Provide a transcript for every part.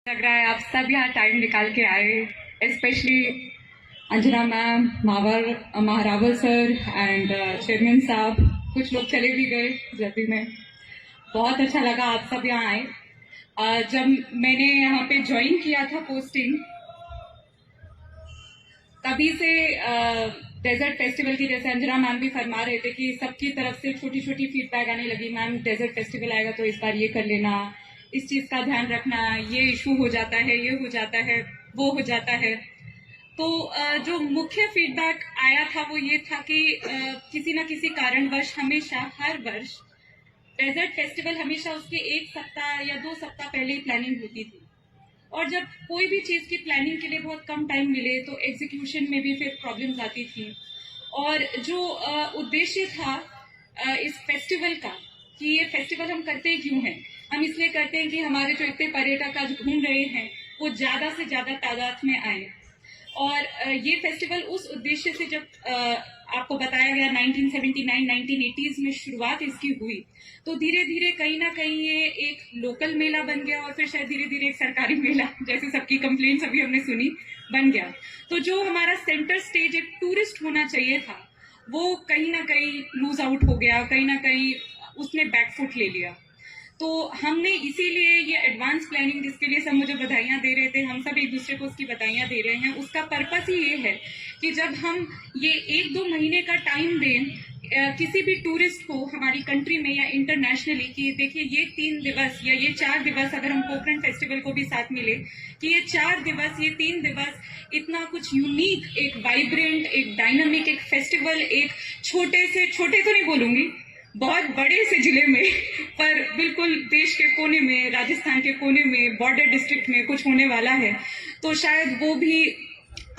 लग रहा है आप सब यहाँ टाइम निकाल के आए, specially Anjana ma'am, Maharawal sir and chairman साहब। कुछ लोग चले भी गए जल्दी में। बहुत अच्छा लगा आप सब यहाँ आए। जब मैंने यहाँ पे ज्वाइन किया था पोस्टिंग, तभी से डेजर्ट फेस्टिवल की, जैसे अंजना मैम भी फरमा रहे थे कि सबकी तरफ से छोटी छोटी फीडबैक आने लगी। मैम डेजर्ट फेस्टिवल आएगा तो इस बार ये कर लेना, इस चीज का ध्यान रखना, ये इशू हो जाता है, ये हो जाता है, वो हो जाता है। तो जो मुख्य फीडबैक आया था वो ये था कि किसी ना किसी कारणवश हमेशा हर वर्ष डेजर्ट फेस्टिवल हमेशा उसके 1 सप्ताह या 2 सप्ताह पहले ही प्लानिंग होती थी, और जब कोई भी चीज की प्लानिंग के लिए बहुत कम टाइम मिले तो एग्जीक्यूशन में भी फिर प्रॉब्लम्स आती थी। और जो उद्देश्य था इस फेस्टिवल का, कि ये फेस्टिवल हम करते क्यों हैं, हम इसलिए करते हैं कि हमारे जो इतने पर्यटक आज घूम रहे हैं वो ज्यादा से ज्यादा तादाद में आए। और ये फेस्टिवल उस उद्देश्य से, जब आपको बताया गया 1979 1980s में शुरुआत इसकी हुई, तो धीरे धीरे कहीं ना कहीं ये एक लोकल मेला बन गया, और फिर शायद धीरे धीरे एक सरकारी मेला, जैसे सबकी कंप्लेंट्स अभी हमने सुनी, बन गया। तो जो हमारा सेंटर स्टेज एक टूरिस्ट होना चाहिए था, वो कहीं ना कहीं लूज आउट हो गया, कहीं ना कहीं उसने बैकफुट ले लिया। तो हमने इसीलिए ये एडवांस प्लानिंग, जिसके लिए सब मुझे बधाइयां दे रहे थे, हम सब एक दूसरे को उसकी बधाइयां दे रहे हैं, उसका पर्पस ही ये है कि जब हम ये 1-2 महीने का टाइम दें किसी भी टूरिस्ट को हमारी कंट्री में या इंटरनेशनली, कि देखिए ये 3 दिवस या ये 4 दिवस, अगर हम पोखरण फेस्टिवल को भी साथ मिले, कि ये 4 दिवस, ये 3 दिवस इतना कुछ यूनिक, एक वाइब्रेंट, एक डायनामिक, एक फेस्टिवल, एक छोटे तो नहीं बोलूंगी, बहुत बड़े से जिले में, पर बिल्कुल देश के कोने में, राजस्थान के कोने में, बॉर्डर डिस्ट्रिक्ट में कुछ होने वाला है। तो शायद वो भी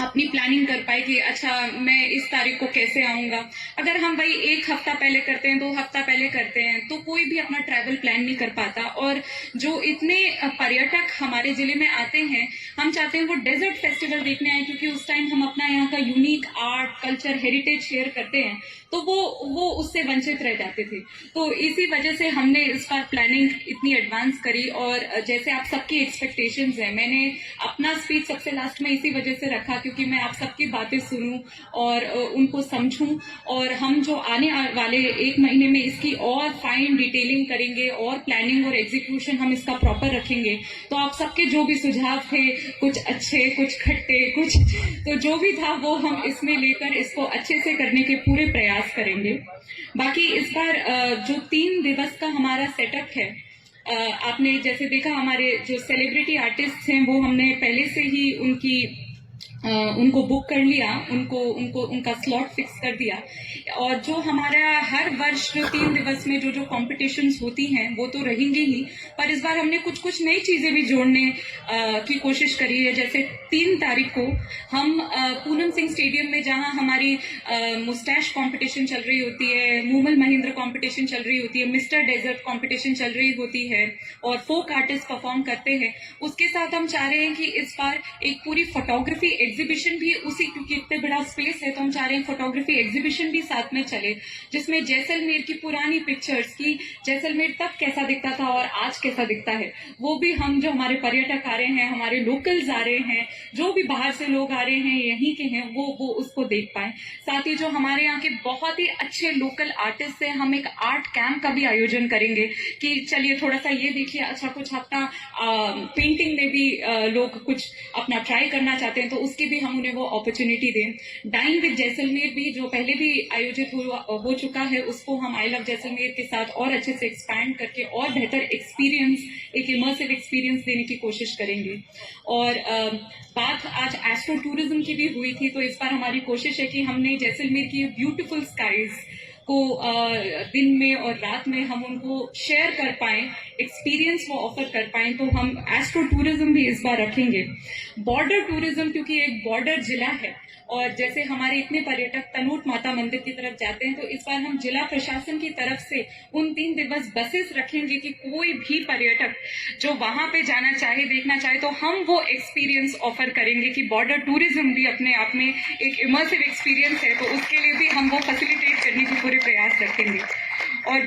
अपनी प्लानिंग कर पाए कि अच्छा मैं इस तारीख को कैसे आऊंगा। अगर हम वही 1 हफ्ता पहले करते हैं, 2 हफ्ता पहले करते हैं, तो कोई भी अपना ट्रैवल प्लान नहीं कर पाता। और जो इतने पर्यटक हमारे जिले में आते हैं, हम चाहते हैं वो डेजर्ट फेस्टिवल देखने आए, क्योंकि उस टाइम हम अपना यहाँ का unique art, culture, heritage share करते हैं, तो वो उससे वंचित रह जाते थे। तो इसी वजह से हमने इस बार प्लानिंग इतनी एडवांस करी। और जैसे आप सबकी एक्सपेक्टेशंस हैं, मैंने अपना स्पीच सबसे लास्ट में इसी वजह से रखा, क्योंकि मैं आप सबकी बातें सुनूं और उनको समझूं, और हम जो आने वाले 1 महीने में इसकी और फाइन डिटेलिंग करेंगे, और प्लानिंग और एग्जीक्यूशन हम इसका प्रॉपर रखेंगे। तो आप सबके जो भी सुझाव थे, कुछ अच्छे, कुछ खट्टे, कुछ तो जो भी था, वो हम इसमें लेकर इसको अच्छे से करने के पूरे प्रयास करेंगे। बाकी इस बार जो 3 दिवस का हमारा सेटअप है, आपने जैसे देखा, हमारे जो सेलिब्रिटी आर्टिस्ट हैं वो हमने पहले से ही उनको बुक कर लिया, उनका स्लॉट फिक्स कर दिया। और जो हमारा हर वर्ष जो 3 दिवस में जो कॉम्पिटिशन्स होती हैं वो तो रहेंगी ही, पर इस बार हमने कुछ नई चीजें भी जोड़ने की कोशिश करी है। जैसे 3 तारीख को हम पूनम सिंह स्टेडियम में, जहां हमारी मुस्टैश कॉम्पिटिशन चल रही होती है, मूमल महेंद्र कॉम्पिटिशन चल रही होती है, मिस्टर डेजर्ट कॉम्पिटिशन चल रही होती है, और फोक आर्टिस्ट परफॉर्म करते हैं, उसके साथ हम चाह रहे हैं कि इस बार एक पूरी फोटोग्राफी एग्जीबिशन भी उसी, क्योंकि इतने बड़ा स्पेस है, तो हम चाह रहे हैं फोटोग्राफी एग्जीबिशन भी साथ में चले, जिसमें जैसलमेर की पुरानी पिक्चर्स की, जैसलमेर तब कैसा दिखता था और आज कैसा दिखता है, वो भी हम, जो हमारे पर्यटक आ रहे हैं, हमारे लोकल्स आ रहे हैं, जो भी बाहर से लोग आ रहे हैं, यहीं के हैं, वो उसको देख पाए। साथ ही जो हमारे यहाँ के बहुत ही अच्छे लोकल आर्टिस्ट हैं, हम एक आर्ट कैंप का भी आयोजन करेंगे कि चलिए थोड़ा सा ये देखिए, अच्छा कुछ अपना पेंटिंग में भी लोग कुछ अपना ट्राई करना चाहते हैं, तो उसकी भी हम उन्हें वो अपॉर्चुनिटी दें। डाइन विद जैसलमेर भी, जो पहले भी आयोजित हो चुका है, उसको हम आई लव जैसलमेर के साथ और अच्छे से एक्सपैंड करके और बेहतर एक्सपीरियंस, एक इमर्सिव एक्सपीरियंस देने की कोशिश करेंगे। और बात आज एस्ट्रो टूरिज्म की भी हुई थी, तो इस बार हमारी कोशिश है कि हमने जैसलमेर की ब्यूटीफुल स्काईज को दिन में और रात में हम उनको शेयर कर पाएं, एक्सपीरियंस वो ऑफर कर पाएं, तो हम एस्ट्रो टूरिज्म भी इस बार रखेंगे। बॉर्डर टूरिज्म, क्योंकि एक बॉर्डर जिला है, और जैसे हमारे इतने पर्यटक तनोट माता मंदिर की तरफ जाते हैं, तो इस बार हम जिला प्रशासन की तरफ से उन 3 दिवस बसेस रखेंगे कि कोई भी पर्यटक जो वहां पे जाना चाहे, देखना चाहे, तो हम वो एक्सपीरियंस ऑफर करेंगे कि बॉर्डर टूरिज्म भी अपने आप में एक इमर्सिव एक्सपीरियंस है, तो उसके लिए भी हम वो फैसिलिटेट करने की पूरे प्रयास रखेंगे। और